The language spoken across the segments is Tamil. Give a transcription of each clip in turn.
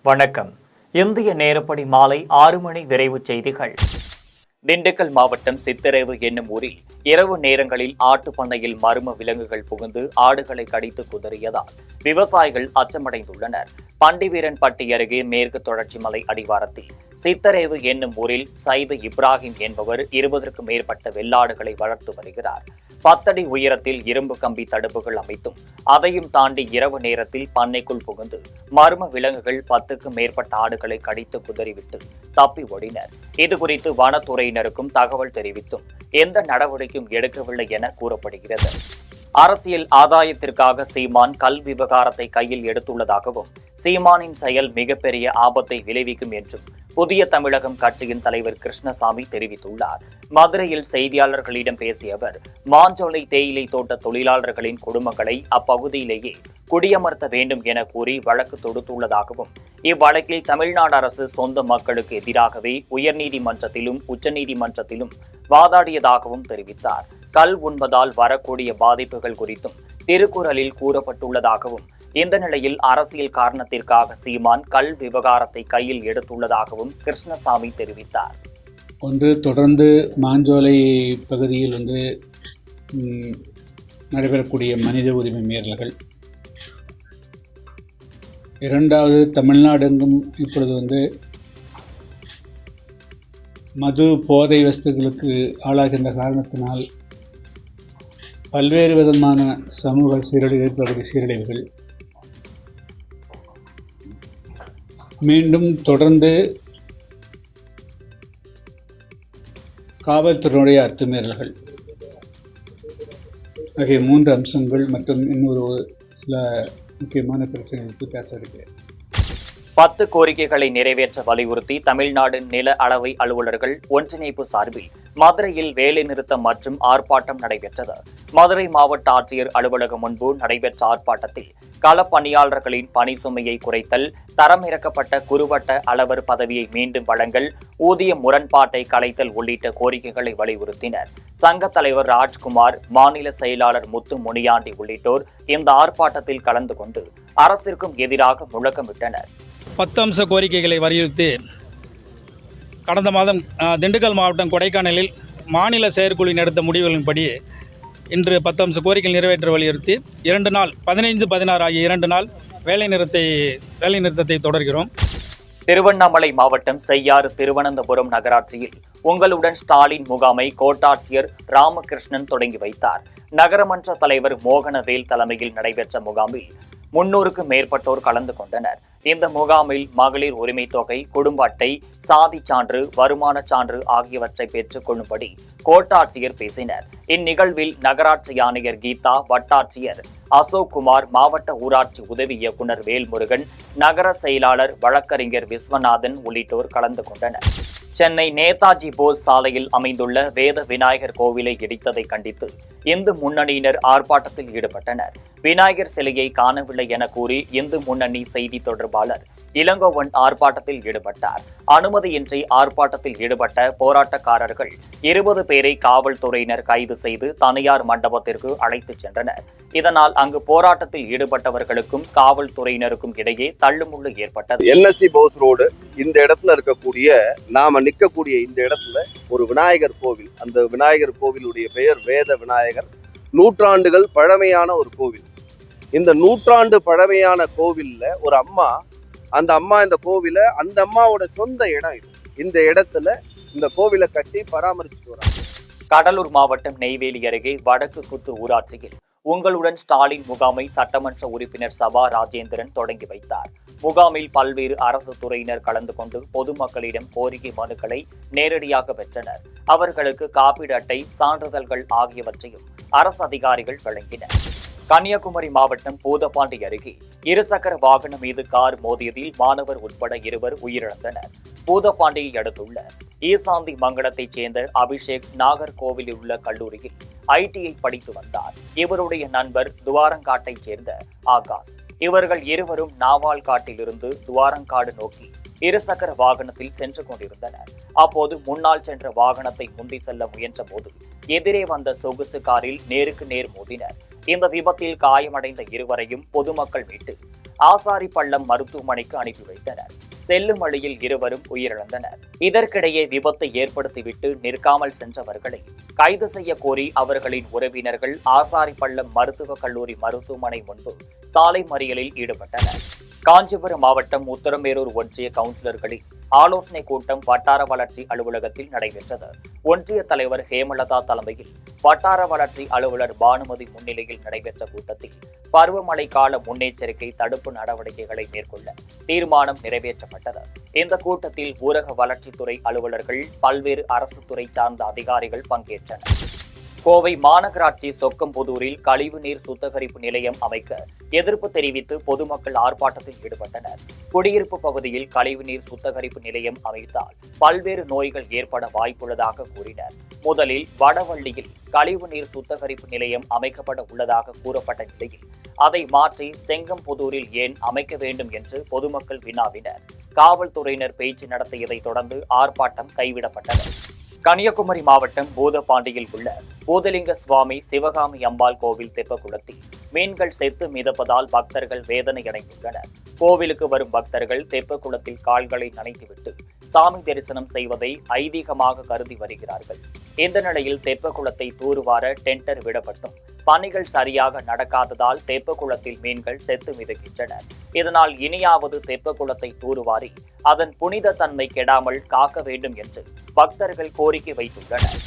வணக்கம். இந்திய நேரப்படி மாலை 6 மணி விரைவு செய்திகள். திண்டுக்கல் மாவட்டம் சித்தரவு என்னும் ஊரில் இரவு நேரங்களில் ஆட்டு பண்ணையில் மர்ம விலங்குகள் புகுந்து ஆடுகளை கடித்து குதறியதால் விவசாயிகள் அச்சமடைந்துள்ளனர். பண்டிவீரன்பட்டி அருகே மேற்கு தொடர்ச்சி மலை அடிவாரத்தில் சித்தரேவு என்னும் ஊரில் சைது இப்ராஹிம் என்பவர் 20க்கும் மேற்பட்ட வெள்ளாடுகளை வளர்த்து வருகிறார். 10 அடி உயரத்தில் இரும்பு கம்பி தடுப்புகள் அமைத்தும் அதையும் தாண்டி இரவு நேரத்தில் பண்ணைக்குள் புகுந்து மர்ம விலங்குகள் 10க்கும் மேற்பட்ட ஆடுகளை கடித்து குதறிவிட்டு தப்பி ஓடினர். இதுகுறித்து வனத்துறையினருக்கும் தகவல் தெரிவித்தும் எந்த நடவடிக்கையும் எடுக்கவில்லை என கூறப்படுகிறது. அரசியல் ஆதாயத்திற்காக சீமான் கல் விவகாரத்தை கையில் எடுத்துள்ளதாகவும் சீமானின் செயல் மிகப்பெரிய ஆபத்தை விளைவிக்கும் என்றும் புதிய தமிழகம் கட்சியின் தலைவர் கிருஷ்ணசாமி தெரிவித்துள்ளார். மதுரையில் செய்தியாளர்களிடம் பேசிய அவர், மாஞ்சோலை தேயிலை தோட்ட தொழிலாளர்களின் குடும்பங்களை அப்பகுதியிலேயே குடியமர்த்த வேண்டும் என கூறி வழக்கு தொடுத்துள்ளதாகவும், இவ்வழக்கில் தமிழ்நாடு அரசு சொந்த மக்களுக்கு எதிராகவே உயர்நீதிமன்றத்திலும் உச்சநீதிமன்றத்திலும் வாதாடியதாகவும் தெரிவித்தார். கல் உண்பதால் வரக்கூடிய பாதிப்புகள் குறித்தும் திருக்குறளில் கூறப்பட்டுள்ளதாகவும், இந்த நிலையில் அரசியல் காரணத்திற்காக சீமான் கல் விவகாரத்தை கையில் எடுத்துள்ளதாகவும் கிருஷ்ணசாமி தெரிவித்தார். தொடர்ந்து மாஞ்சோலை பகுதியில் நடைபெறக்கூடிய மனித உரிமை மீறல்கள், இரண்டாவது தமிழ்நாடெங்கும் இப்பொழுது மது போதை வஸ்துகளுக்கு ஆளாகின்ற காரணத்தினால் பல்வேறு விதமான சமூக ஏற்படக்கூடிய சீரழிவுகள் மீண்டும் தொடர்ந்து காவல்துறையினுடைய அத்துமீறல்கள் ஆகிய 3 அம்சங்கள் மற்றும் இன்னொரு சில முக்கியமான பிரச்சனைகளுக்கு பேச இருக்கிறேன். 10 கோரிக்கைகளை நிறைவேற்ற வலியுறுத்தி தமிழ்நாடு நில அளவை அலுவலர்கள் ஒன்றிணைப்பு சார்பில் மதுரையில் வேலைநிறுத்தம் மற்றும் ஆர்ப்பாட்டம் நடைபெற்றது. மதுரை மாவட்ட ஆட்சியர் அலுவலகம் முன்பு நடைபெற்ற ஆர்ப்பாட்டத்தில் களப்பணியாளர்களின் பணி சுமையை குறைத்தல், தரம் இறக்கப்பட்ட குறுவட்ட அளவர் பதவியை மீண்டும் வழங்கல், ஊதிய முரண்பாட்டை களைத்தல் உள்ளிட்ட கோரிக்கைகளை வலியுறுத்தினர். சங்க தலைவர் ராஜ்குமார், மாநில செயலாளர் முத்து முனியாண்டி உள்ளிட்டோர் இந்த ஆர்ப்பாட்டத்தில் கலந்து கொண்டு அரசிற்கும் எதிராக முழக்கமிட்டனர். 10 அம்ச கோரிக்கைகளை வலியுறுத்தி கடந்த மாதம் திண்டுக்கல் மாவட்டம் கொடைக்கானலில் மாநில செயற்குழு எடுத்த முடிவுகளின்படி இன்று 10 அம்ச கோரிக்கைகள் நிறைவேற்ற வலியுறுத்தி 2 நாள் 15, 16 ஆகிய 2 நாள் வேலைநிறுத்தத்தை தொடர்கிறோம். திருவண்ணாமலை மாவட்டம் செய்யாறு திருவனந்தபுரம் நகராட்சியில் உங்களுடன் ஸ்டாலின் முகாமை கோட்டாட்சியர் ராமகிருஷ்ணன் தொடங்கி வைத்தார். நகரமன்ற தலைவர் மோகனவேல் தலைமையில் நடைபெற்ற முகாமில் 300க்கும் மேற்பட்டோர் கலந்து கொண்டனர். இந்த முகாமில் மகளிர் உரிமை தொகை, குடும்ப அட்டை, சாதி சான்று, வருமான சான்று ஆகியவற்றை பெற்றுக் கொள்ளும்படி கோட்டாட்சியர் பேசினர். இந்நிகழ்வில் நகராட்சி ஆணையர் கீதா, வட்டாட்சியர் அசோக் குமார், மாவட்ட ஊராட்சி உதவி இயக்குநர் வேல்முருகன், நகர செயலாளர் வழக்கறிஞர் விஸ்வநாதன் உள்ளிட்டோர் கலந்து கொண்டனர். சென்னை நேதாஜி போஸ் சாலையில் அமைந்துள்ள வேத விநாயகர் கோவிலை இடித்ததை கண்டித்து இந்து முன்னணியினர் ஆர்ப்பாட்டத்தில் ஈடுபட்டனர். விநாயகர் சிலையை காணவில்லை என கூறி இந்து முன்னணி செய்தி தொடர்பாளர் இளங்கோவன் ஆர்ப்பாட்டத்தில் ஈடுபட்டார். அனுமதியின்றி ஆர்ப்பாட்டத்தில் ஈடுபட்ட போராட்டக்காரர்கள் 20 பேரை காவல்துறையினர் கைது செய்து தனியார் மண்டபத்திற்கு அழைத்துச் சென்றனர். இதனால் அங்கு போராட்டத்தில் ஈடுபட்டவர்களுக்கும் காவல்துறையினருக்கும் இடையே தள்ளுமுள்ளு ஏற்பட்டது. NSC போஸ் ரோடு இந்த இடத்துல இருக்கக்கூடிய நாம நிற்கக்கூடிய இந்த இடத்துல ஒரு விநாயகர் கோவில், அந்த விநாயகர் கோவிலுடைய பெயர் வேத விநாயகர். நூற்றாண்டுகள் பழமையான ஒரு கோவில். இந்த நூற்றாண்டு பழமையான கோவில்ல ஒரு அம்மா, அந்த அம்மா இந்த கோவில, அந்த அம்மாவோட சொந்த இடம் இது. இந்த இடத்துல இந்த கோவிலை கட்டி பராமரிச்சுட்டு வராங்க. கடலூர் மாவட்டம் நெய்வேலி அருகே வடக்கு குத்து ஊராட்சியில் உங்களுடன் ஸ்டாலின் முகாமை சட்டமன்ற உறுப்பினர் சபா ராஜேந்திரன் தொடங்கி வைத்தார். முகாமில் பல்வேறு அரசு துறையினர் கலந்து கொண்டு பொதுமக்களிடம் கோரிக்கை மனுக்களை நேரடியாக பெற்றனர். அவர்களுக்கு காப்பீடு அட்டை, சான்றிதழ்கள் ஆகியவற்றையும் அரசு அதிகாரிகள் வழங்கினர். கன்னியாகுமரி மாவட்டம் பூதப்பாண்டி அருகே இருசக்கர வாகனம் மீது கார் மோதியதில் மாணவர் உட்பட 2 உயிரிழந்தனர். பூதப்பாண்டியை அடுத்துள்ள ஈசாந்தி மங்கலத்தைச் சேர்ந்த அபிஷேக் நாகர்கோவிலில் உள்ள கல்லூரியில் ITI படித்து வந்தார். இவருடைய நண்பர் துவாரங்காட்டைச் சேர்ந்த ஆகாஷ். இவர்கள் இருவரும் நாவால்காட்டிலிருந்து துவாரங்காடு நோக்கி இருசக்கர வாகனத்தில் சென்று கொண்டிருந்தனர். அப்போது முன்னால் சென்ற வாகனத்தை முந்தி செல்ல முயன்ற போது எதிரே வந்த சொகுசு காரில் நேருக்கு நேர் மோதினர். இந்த விபத்தில் காயமடைந்த இருவரையும் பொதுமக்கள் மீட்டு ஆசாரிப்பள்ளம் மருத்துவமனைக்கு அனுப்பி வைத்தனர். செல்லும் வழியில் இருவரும் உயிரிழந்தனர். இதற்கிடையே விபத்தை ஏற்படுத்திவிட்டு நிற்காமல் சென்றவர்களை கைது செய்ய கோரி அவர்களின் உறவினர்கள் ஆசாரிப்பள்ளம் மருத்துவக் கல்லூரி மருத்துவமனை முன்பு சாலை மறியலில் ஈடுபட்டனர். காஞ்சிபுரம் மாவட்டம் உத்தரமேரூர் ஒன்றிய கவுன்சிலர்களின் ஆலோசனைக் கூட்டம் வட்டார வளர்ச்சி அலுவலகத்தில் நடைபெற்றது. ஒன்றிய தலைவர் ஹேமலதா தலைமையில் வட்டார வளர்ச்சி அலுவலர் பானுமதி முன்னிலையில் நடைபெற்ற கூட்டத்தில் பருவமழை கால முன்னெச்சரிக்கை தடுப்பு நடவடிக்கைகளை மேற்கொள்ள தீர்மானம் நிறைவேற்றப்பட்டது. இந்த கூட்டத்தில் ஊரக வளர்ச்சித்துறை அலுவலர்கள், பல்வேறு அரசு துறை சார்ந்த அதிகாரிகள் பங்கேற்றனர். கோவை மாநகராட்சி சொக்கம்புதூரில் கழிவுநீர் சுத்திகரிப்பு நிலையம் அமைக்க எதிர்ப்பு தெரிவித்து பொதுமக்கள் ஆர்ப்பாட்டத்தில் ஈடுபட்டனர். குடியிருப்பு பகுதியில் கழிவுநீர் சுத்திகரிப்பு நிலையம் அமைத்தால் பல்வேறு நோய்கள் ஏற்பட வாய்ப்புள்ளதாக கூறினர். முதலில் வடவள்ளியில் கழிவுநீர் சுத்திகரிப்பு நிலையம் அமைக்கப்பட உள்ளதாக கூறப்பட்ட நிலையில் அதை மாற்றி செங்கம்புதூரில் ஏன் அமைக்க வேண்டும் என்று பொதுமக்கள் வினாவினர். காவல்துறையினர் பேச்சு நடத்தியதை தொடர்ந்து ஆர்ப்பாட்டம் கைவிடப்பட்டது. கன்னியாகுமரி மாவட்டம் பூதப்பாண்டியில் உள்ள பூதலிங்க சுவாமி சிவகாமி அம்பாள் கோவில் தெப்பக்குளத்தில் மீன்கள் செத்து மிதப்பதால் பக்தர்கள் வேதனையடைந்துள்ளனர். கோவிலுக்கு வரும் பக்தர்கள் தெப்பக்குளத்தில் கால்களை நனைத்துவிட்டு சாமி தரிசனம் செய்வதை ஐதீகமாக கருதி வருகிறார்கள். இந்த நிலையில் தெப்பக்குளத்தை தூர்வார டெண்டர் விடப்பட்டும் பணிகள் சரியாக நடக்காததால் தெப்பக்குளத்தில் மீன்கள் செத்து மிதக்கின்றன. இதனால் இனியாவது தெப்பக்குளத்தை தூர்வாரி அதன் புனித தன்மை கெடாமல் காக்க வேண்டும் என்று பக்தர்கள் கோரிக்கை வைத்துள்ளனர்.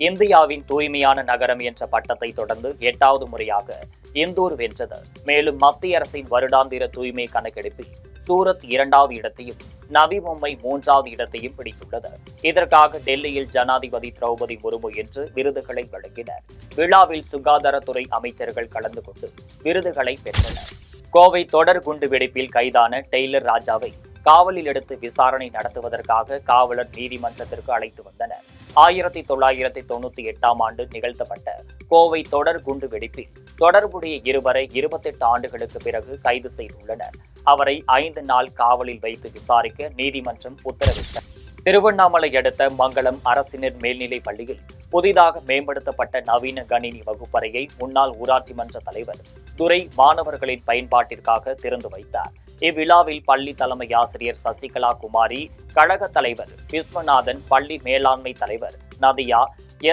இந்தியாவின் தூய்மையான நகரம் என்ற பட்டத்தை தொடர்ந்து 8வது முறையாக இந்தூர் வென்றது. மேலும் மத்திய அரசின் வருடாந்திர தூய்மை கணக்கெடுப்பில் சூரத் 2வது இடத்தையும் நவி மும்பை 3வது இடத்தையும் பிடித்துள்ளது. இதற்காக டெல்லியில் ஜனாதிபதி திரௌபதி முர்மு என்று விருதுகளை வழங்கினர். விழாவில் சுகாதாரத்துறை அமைச்சர்கள் கலந்து கொண்டு விருதுகளை பெற்றனர். கோவை தொடர் குண்டு வெடிப்பில் கைதான டெய்லர் ராஜாவை காவலில் எடுத்து விசாரணை நடத்துவதற்காக காவலர் நீதிமன்றத்திற்கு அழைத்து வந்தனர். 1998ஆம் ஆண்டு நிகழ்த்தப்பட்ட கோவை தொடர் குண்டு வெடிப்பில் தொடர்புடைய இருவரை 28 ஆண்டுகளுக்கு பிறகு கைது செய்துள்ளனர். அவரை 5 நாள் காவலில் வைத்து விசாரிக்க நீதிமன்றம் உத்தரவிட்டது. திருவண்ணாமலை அடுத்த மங்களம் அரசினர் மேல்நிலைப் பள்ளியில் புதிதாக மேம்படுத்தப்பட்ட நவீன கணினி வகுப்பறையை முன்னாள் ஊராட்சி மன்ற தலைவர் துரை மாணவர்களின் பயன்பாட்டிற்காக திறந்து வைத்தார். இவ்விழாவில் பள்ளி தலைமை ஆசிரியர் சசிகலா குமாரி, கழக தலைவர் விஸ்வநாதன், பள்ளி மேலாண்மை தலைவர் நதியா,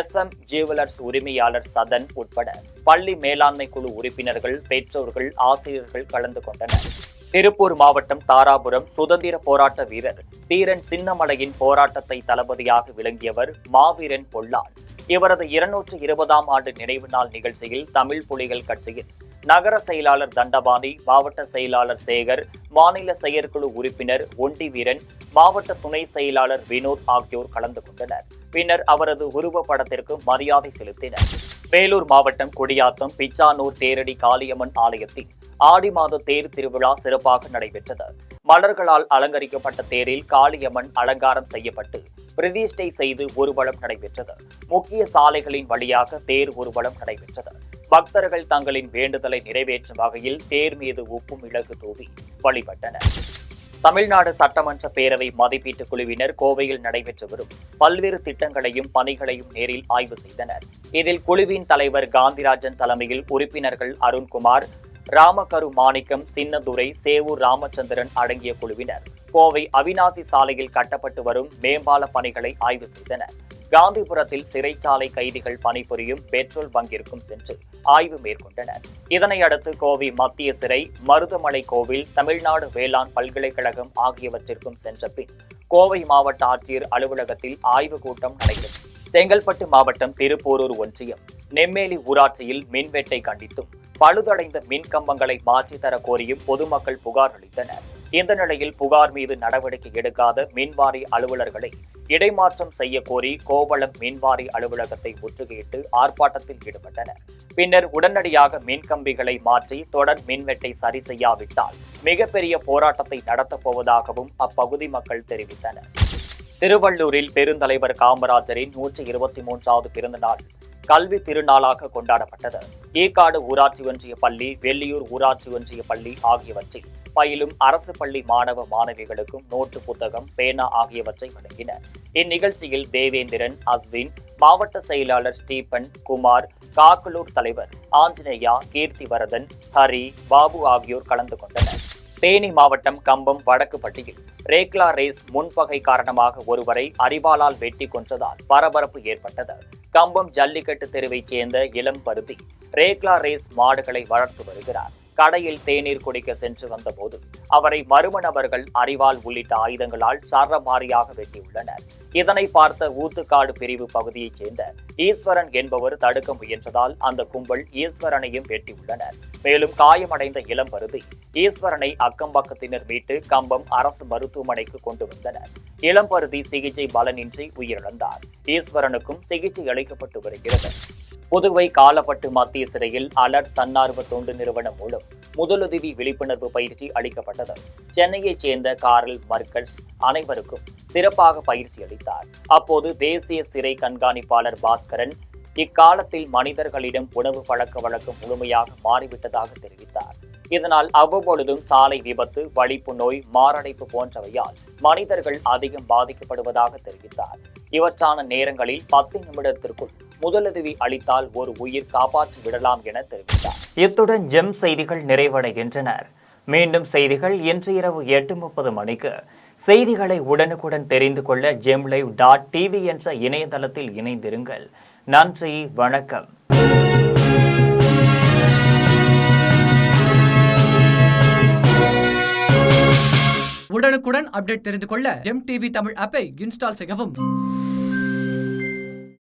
SM ஜுவலர்ஸ் உரிமையாளர் சதன் உட்பட பள்ளி மேலாண்மை குழு உறுப்பினர்கள், பெற்றோர்கள், ஆசிரியர்கள் கலந்து கொண்டனர். திருப்பூர் மாவட்டம் தாராபுரம் சுதந்திர போராட்ட வீரர் தீரன் சின்னமலையின் போராட்டத்தை தளபதியாக விளங்கியவர் மாவீரன் பொல்லான். இவரது 220ஆம் ஆண்டு நினைவு நாள் நிகழ்ச்சியில் தமிழ் புலிகள் கட்சியின் நகர செயலாளர் தண்டபாணி, மாவட்ட செயலாளர் சேகர், மாநில செயற்குழு உறுப்பினர் ஒண்டி வீரன், மாவட்ட துணை செயலாளர் வினோத் ஆகியோர் கலந்து கொண்டனர். பின்னர் அவரது உருவப்படத்திற்கு மரியாதை செலுத்தினர். வேலூர் மாவட்டம் குடியாத்தம் பிச்சானூர் தேரடி காளியம்மன் ஆலயத்தில் ஆடி மாத தேர் திருவிழா சிறப்பாக நடைபெற்றது. மலர்களால் அலங்கரிக்கப்பட்ட தேரில் காளியம்மன் அலங்காரம் செய்யப்பட்டு பிரதிஷ்டை செய்து ஊர்வலம் நடைபெற்றது. முக்கிய சாலைகளின் வழியாக தேர் ஊர்வலம் நடைபெற்றது. பக்தர்கள் தங்களின் வேண்டுதலை நிறைவேற்றும் வகையில் தேர் மீது உப்பு மிளகு தூவி வழிபட்டனர். தமிழ்நாடு சட்டமன்ற பேரவை மதிப்பீட்டு குழுவினர் கோவையில் நடைபெற்று வரும் பல்வேறு திட்டங்களையும் பணிகளையும் நேரில் ஆய்வு செய்தனர். இதில் குழுவின் தலைவர் காந்திராஜன் தலைமையில் உறுப்பினர்கள் அருண்குமார், ராமகரு மாணிக்கம், சின்னதுரை, சேவூர் ராமச்சந்திரன் அடங்கிய குழுவினர் கோவை அவிநாசி சாலையில் கட்டப்பட்டு வரும் மேம்பால பணிகளை ஆய்வு செய்தனர். காந்திபுரத்தில் சிறைச்சாலை கைதிகள் பணிபுரியும் பெட்ரோல் பங்கிற்கும் சென்று ஆய்வு மேற்கொண்டனர். இதனையடுத்து கோவை மத்திய சிறை, மருதமலை கோவில், தமிழ்நாடு வேளாண் பல்கலைக்கழகம் ஆகியவற்றிற்கும் சென்ற பின் கோவை மாவட்ட ஆட்சியர் அலுவலகத்தில் ஆய்வுக் கூட்டம் நடைபெற்றது. செங்கல்பட்டு மாவட்டம் திருப்போரூர் ஒன்றியம் நெம்மேலி ஊராட்சியில் மின்வெட்டை கண்டித்தும் பழுதடைந்த மின் கம்பங்களை மாற்றித்தர கோரியும் பொதுமக்கள் புகார் அளித்தனர். இந்த நிலையில் புகார் மீது நடவடிக்கை எடுக்காத மின்வாரி அலுவலர்களை இடைமாற்றம் செய்ய கோரி கோவளம் மின்வாரி அலுவலகத்தை முற்றுகையிட்டு ஆர்ப்பாட்டத்தில் ஈடுபட்டனர். பின்னர் உடனடியாக மின்கம்பிகளை மாற்றி தொடர் மின்வெட்டை சரி செய்யாவிட்டால் மிகப்பெரிய போராட்டத்தை நடத்தப் போவதாகவும் அப்பகுதி மக்கள் தெரிவித்தனர். திருவள்ளூரில் பெருந்தலைவர் காமராஜரின் 123வது பிறந்த நாள் கல்வி திருநாளாக கொண்டாடப்பட்டது. ஈக்காடு ஊராட்சி ஒன்றிய பள்ளி, வெள்ளியூர் ஊராட்சி ஒன்றிய பள்ளி ஆகியவற்றில் பயிலும் அரசு பள்ளி மாணவ மாணவிகளுக்கும் நோட்டு புத்தகம், பேனா ஆகியவற்றை வழங்கினர். இந்நிகழ்ச்சியில் தேவேந்திரன், அஸ்வின், மாவட்ட செயலாளர் ஸ்டீபன், குமார், காக்கலூர் தலைவர் ஆஞ்சநேயா, கீர்த்திவரதன், ஹரி, பாபு ஆகியோர் கலந்து கொண்டனர். தேனி மாவட்டம் கம்பம் வடக்குப்பட்டியில் ரேக்லா ரேஸ் முன்பகை காரணமாக ஒருவரை அரிவாளால் வெட்டி கொன்றதால் பரபரப்பு ஏற்பட்டது. கம்பம் ஜல்லிக்கட்டு தெருவைச் சேர்ந்த இளம் பருதி ரேக்லா ரேஸ் மாடுகளை வளர்த்து வருகிறார். கடையில் தேநீர் குடிக்க சென்று வந்தபோது அவரை மர்ம நபர்கள் அரிவாள் உள்ளிட்ட ஆயுதங்களால் சரமாரியாக வெட்டியுள்ளனர். இதனை பார்த்த ஊத்துக்காடு பிரிவு பகுதியைச் சேர்ந்த ஈஸ்வரன் என்பவர் தடுக்க முயன்றதால் அந்த கும்பல் ஈஸ்வரனையும் வெட்டியுள்ளனர். மேலும் காயமடைந்த இளம் பருதி ஈஸ்வரனை அக்கம்பக்கத்தினர் மீட்டு கம்பம் அரசு மருத்துவமனைக்கு கொண்டு வந்தனர். இளம் பருதி சிகிச்சை பலனின்றி உயிரிழந்தார். ஈஸ்வரனுக்கும் சிகிச்சை அளிக்கப்பட்டு வருகிறது. புதுவை காலப்பட்டு மத்திய சிறையில் அலர்ட் தன்னார்வ தொண்டு நிறுவனம் மூலம் முதலுதவி விழிப்புணர்வு பயிற்சி அளிக்கப்பட்டது. சென்னையைச் சேர்ந்த கார்ல் மர்கல்ஸ் அனைவருக்கும் சிறப்பாக பயிற்சி அளித்தார். அப்போது தேசிய சிறை கண்காணிப்பாளர் பாஸ்கரன் இக்காலத்தில் மனிதர்களிடம் உணவு பழக்க வழக்கம் முழுமையாக மாறிவிட்டதாக தெரிவித்தார். இதனால் அவ்வப்பொழுதும் சாலை விபத்து, வலிப்பு நோய், மாரடைப்பு போன்றவையால் மனிதர்கள் அதிகம் பாதிக்கப்படுவதாக தெரிவித்தார். இவற்றான நேரங்களில் 10 நிமிடத்திற்குள் முதலுதவி அளித்தால் ஒரு உயிர் காப்பாற்றி விடலாம் என தெரிவித்தார். இத்துடன் ஜெம் செய்திகள் நிறைவடைகின்றனர். மீண்டும் செய்திகள் இன்று இரவு 8:30 மணிக்கு. செய்திகளை உடனுக்குடன் தெரிந்து கொள்ள gemlive.tv என்ற இணையதளத்தில் இணைந்திருங்கள். நன்றி, வணக்கம். உடனுக்குடன் அப்டேட் தெரிந்து கொள்ள ஜெம் டிவி தமிழ் ஆப்பை இன்ஸ்டால் செய்யவும்.